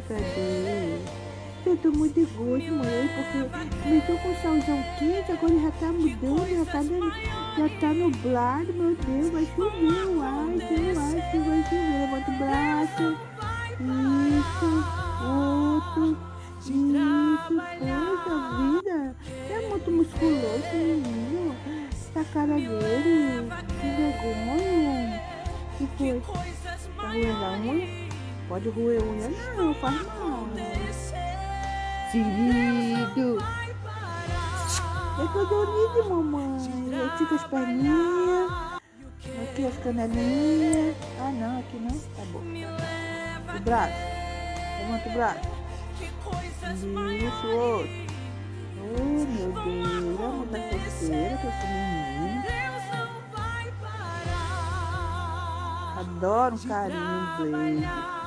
cadê? Eu tô muito de gosto, mãe, porque começou com o solzão quente, agora já tá mudando, já tá nublado, meu Deus, vai chover, eu acho que vai chover. Levanta o braço, isso, outro, isso, poxa vida, é muito musculoso esse menino, essa cara dele, que vergonha, que foi? Tá roendo a unha? Pode roer a unha não, faz mal. Querido, é todo lindo, mamãe. Estica as perninhas, aqui as canelinhas. Ah, não, aqui não, tá bom. O braço, levanta o braço. Isso, outro. Oh, meu Deus, é muita coceira com esse menino. Adoro um carinho, Blade.